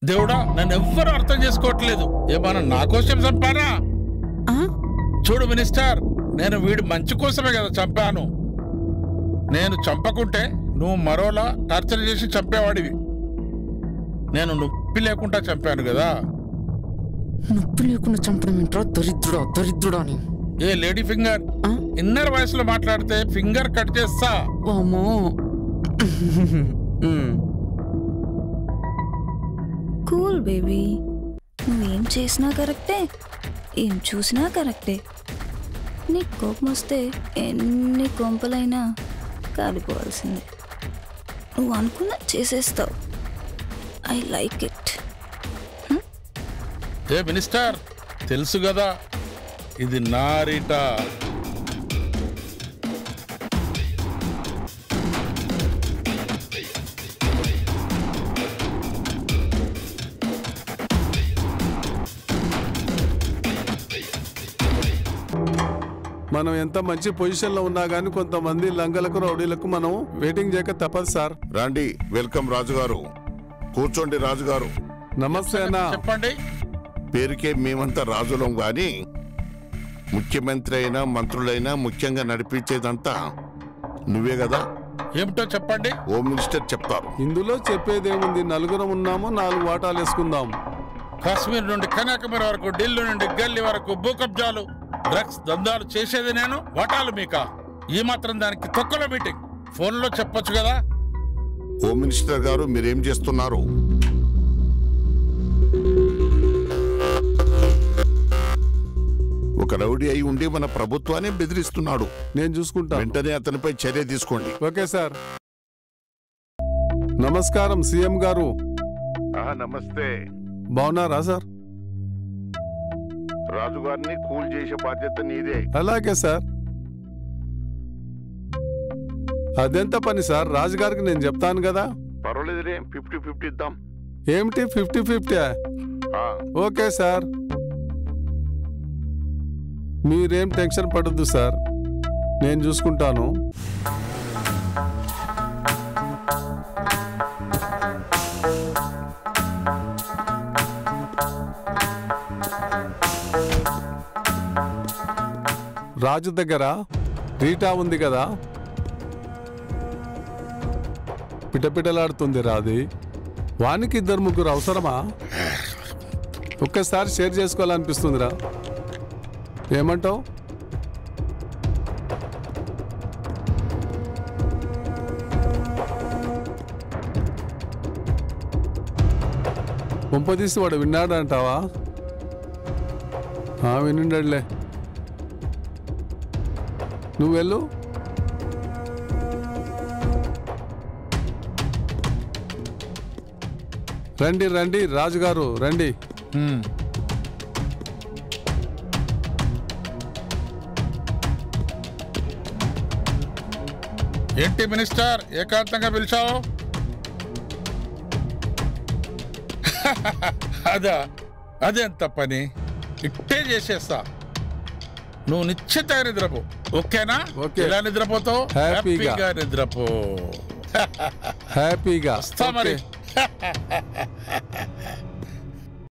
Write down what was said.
దేవుడా నన్ను ఎవ్వరూ అర్థం చేసుకోవట్లేదు. ఏమన్నా నా కోసం చంపానా? చూడు మినిస్టర్, నేను వీడి మంచి కోసమే కదా చంపాను. నేను చంపకుంటే నువ్వు మరోలా టార్చర్ చేసి చంపేవాడివి. నేను నొప్పి లేకుండా చంపాను కదా. నొప్పి లేకుండా చంపడం ఏంట్రా దరిద్రుడా దరిద్రుడా అని. ఏ లేడీ ఫింగర్, ఇన్నర్ వాయిస్ లో మాట్లాడితే ఫింగర్ కట్ చేస్తా. ఓమో కూల్ బేబీ, నువ్వేం చేసినా కరెక్టే, ఏం చూసినా కరెక్టే. నీ కోపం వస్తే ఎన్ని కొంపలైనా కాలిపోవాల్సిందే. నువ్వు అనుకున్నా చేసేస్తావు. I like it. A minister, తెలుసు కదా ఇది నా రీటా. మనం ఎంత మంచి పొజిషన్లో ఉన్నా కానీ కొంతమంది లంగలకు రౌడీలకు మనం వెయిటింగ్ చేయక తప్పదు సార్. రండి, వెల్కమ్ రాజుగారు. కూర్చోండి రాజుగారు. నమస్తే అన్న. చెప్పండి. పేరుకే మేమంతా రాజులం గాని ముఖ్యమంత్రి అయినా మంత్రులైనా ముఖ్యంగా నడిపించేదంతా నువ్వే కదా. ఏమిటో చెప్పండి. హోమ్ మినిస్టర్ చెప్తారు. ఇందులో చెప్పేదేముంది, నలుగురం ఉన్నాము, 4 వాటాలు వేసుకుందాం. కాశ్మీర్ నుండి కన్యాకుమారి వరకు, ఢిల్లీ నుండి గల్లీ వరకు భూకబ్జాలు, డ్రగ్స్ దందాలు చేసేది నేను, వాటాలు మీకా? ఈ మాత్రం దానికి తొక్కలో మీటింగ్ ఫోన్లో చెప్పొచ్చు కదా. హోమ్ మినిస్టర్ గారు, మీరేం చేస్తున్నారు? ఒక రౌడీ అయి ఉండి మన ప్రభుత్వాన్ని బెదిరిస్తున్నాడు. నేను చూసుకుంటా. వెంటనే అతనిపై చర్య తీసుకోండి. Okay sir. నమస్కారం సీఎం గారు. నమస్తే. బాగున్నారా సార్? రాజుగారిని కూల్ చేసే బాధ్యత నీదే. అలాగే సార్. అదెంత పని సార్, రాజుగారికి నేను చెప్తాను కదా. పర్వాలేదురే, 50-50 ఇద్దాం. ఏమిటి 50-50? ఓకే సార్, మీరేం టెన్షన్ పడద్దు సార్, నేను చూసుకుంటాను. రాజు దగ్గర రీటా ఉంది కదా, పిటపిటలాడుతుంది రాది. వానికి 2-3 అవసరమా? ఒక్కసారి షేర్ చేసుకోవాలనిపిస్తుందిరా. ఏమంటావు? పంపదీసి వాడు విన్నాడంటావా? వినుండలే. నువ్వు వెళ్ళు. రండి రండి రాజుగారు రండి. ఏంటి మినిస్టర్, ఏకాంతంగా పిలిచావు? అదెంత పని, ఇట్టే చేసేస్తా. నువ్వు నిశ్చితంగా నిద్రపో, ఓకేనా? ఎలా నిద్రపోతావు? హ్యాపీగా నిద్రపో. హ్యాపీగా వస్తా మరి.